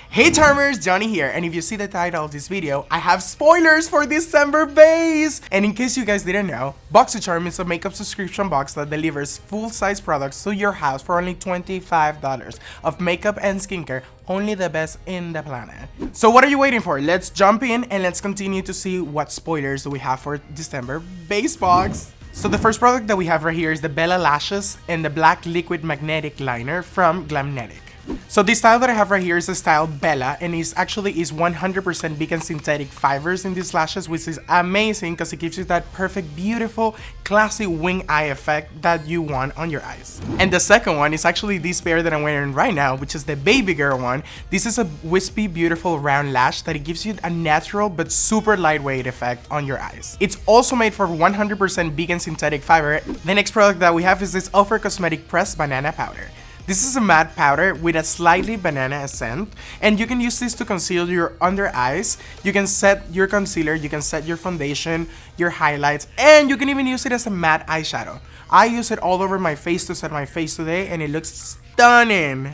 Hey Charmers, Johnny here, and if you see the title of this video, I have spoilers for December base! And in case you guys didn't know, Boxycharm is a makeup subscription box that delivers full-size products to your house for only $25 of makeup and skincare, only the best in the planet. So what are you waiting for? Let's jump in and let's continue to see what spoilers do we have for December base box. So the first product that we have right here is the Bella Lashes and the Black Liquid Magnetic Liner from Glamnetic. So this style that I have right here is the style Bella, and it's actually 100% vegan synthetic fibers in these lashes, which is amazing because it gives you that perfect, beautiful, classy wing eye effect that you want on your eyes. And the second one is actually this pair that I'm wearing right now, which is the Baby Girl one. This is a wispy, beautiful round lash that it gives you a natural but super lightweight effect on your eyes. It's also made for 100% vegan synthetic fiber. The next product that we have is this Ofra Cosmetic Pressed Banana Powder. This is a matte powder with a slightly banana scent, and you can use this to conceal your under eyes. You can set your concealer, you can set your foundation, your highlights, and you can even use it as a matte eyeshadow. I use it all over my face to set my face today, and it looks stunning.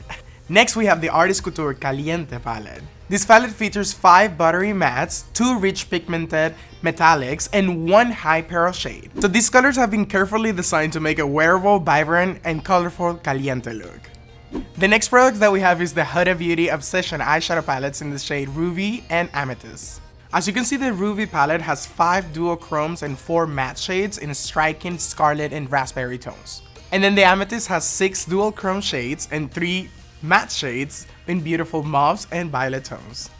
Next, we have the Artist Couture Caliente palette. This palette features 5 buttery mattes, 2 rich pigmented metallics, and 1 high pearl shade. So these colors have been carefully designed to make a wearable, vibrant, and colorful Caliente look. The next product that we have is the Huda Beauty Obsession eyeshadow palettes in the shade Ruby and Amethyst. As you can see, the Ruby palette has 5 duochromes and 4 matte shades in striking scarlet and raspberry tones. And then the Amethyst has 6 dual chrome shades and 3 matte shades in beautiful mauves and violet tones.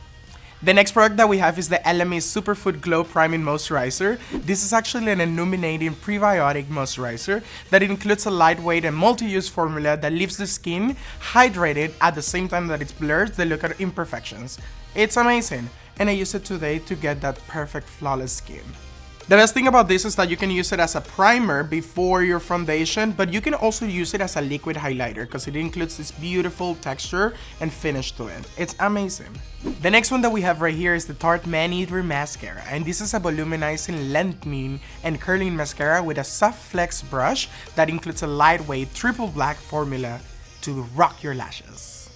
The next product that we have is the Elemis Superfood Glow Priming Moisturizer. This is actually an illuminating prebiotic moisturizer that includes a lightweight and multi-use formula that leaves the skin hydrated at the same time that it blurs the look at imperfections. It's amazing, and I use it today to get that perfect flawless skin. The best thing about this is that you can use it as a primer before your foundation, but you can also use it as a liquid highlighter because it includes this beautiful texture and finish to it. It's amazing. The next one that we have right here is the Tarte Maneater mascara, and this is a volumizing, lengthening, and curling mascara with a soft flex brush that includes a lightweight triple black formula to rock your lashes.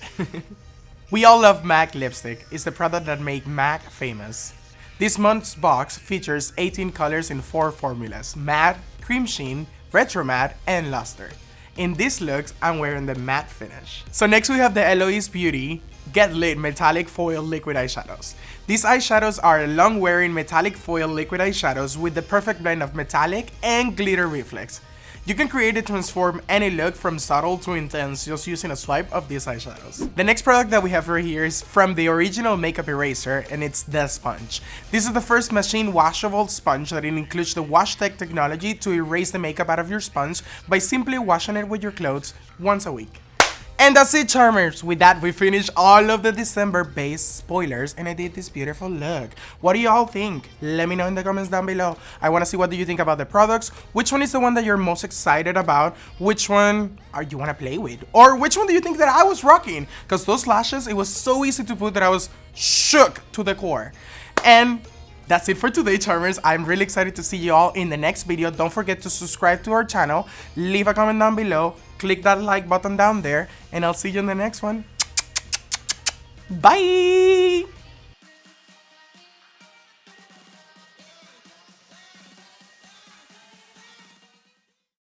We all love MAC lipstick. It's the product that made MAC famous. This month's box features 18 colors in 4 formulas: matte, cream sheen, retro matte, and luster. In these looks, I'm wearing the matte finish. So next we have the ELOISE Beauty Get Lit Metallic Foil Liquid Eyeshadows. These eyeshadows are long-wearing metallic foil liquid eyeshadows with the perfect blend of metallic and glitter reflex. You can create and transform any look from subtle to intense just using a swipe of these eyeshadows. The next product that we have right here is from the original makeup eraser, and it's the sponge. This is the first machine washable sponge that includes the Wash Tech technology to erase the makeup out of your sponge by simply washing it with your clothes once a week. And that's it, Charmers! With that, we finished all of the December base spoilers, and I did this beautiful look. What do y'all think? Let me know in the comments down below. I want to see what do you think about the products, which one is the one that you're most excited about, which one you want to play with, or which one do you think that I was rocking? Because those lashes, it was so easy to put that I was shook to the core. And that's it for today, Charmers. I'm really excited to see you all in the next video. Don't forget to subscribe to our channel, leave a comment down below, click that like button down there, and I'll see you in the next one. Bye!